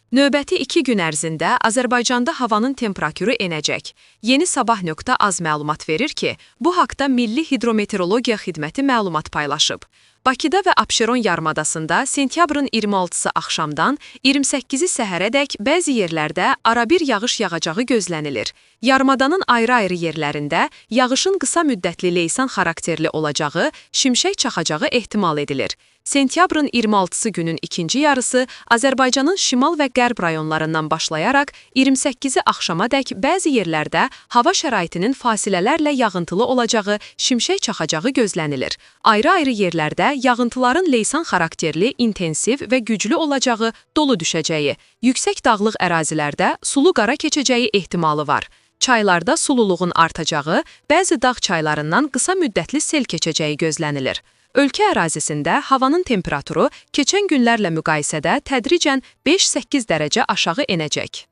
Növbəti 2 gün ərzində Azərbaycanda havanın temperaturu enəcək. Yeni Sabah.az məlumat verir ki, bu haqda Milli Hidrometeorologiya Xidməti məlumat paylaşıb. Bakıda və Abşeron yarımadasında sentyabrın 26-sı axşamdan 28-i səhərədək bəzi yerlərdə arabir yağış yağacağı gözlənilir. Yarımadanın ayrı-ayrı yerlərində yağışın qısa müddətli leysan xarakterli olacağı, şimşək çaxacağı ehtimal edilir. Sentyabrın 26-sı günün ikinci yarısı Azərbaycanın şimal və qərb rayonlarından başlayaraq 28-i axşamadək bəzi yerlərdə hava şəraitinin fasilələrlə yağıntılı olacağı, şimşək çaxacağı gözlənilir. Ayrı-ayrı yerlərdə yağıntıların leysan xarakterli, intensiv və güclü olacağı, dolu düşəcəyi, yüksək dağlıq ərazilərdə sulu qara keçəcəyi ehtimalı var. Çaylarda sululuğun artacağı, bəzi dağ çaylarından qısa müddətli sel keçəcəyi gözlənilir. Ölkə ərazisində havanın temperaturu keçən günlərlə müqayisədə tədricən 5-8 dərəcə aşağı enəcək.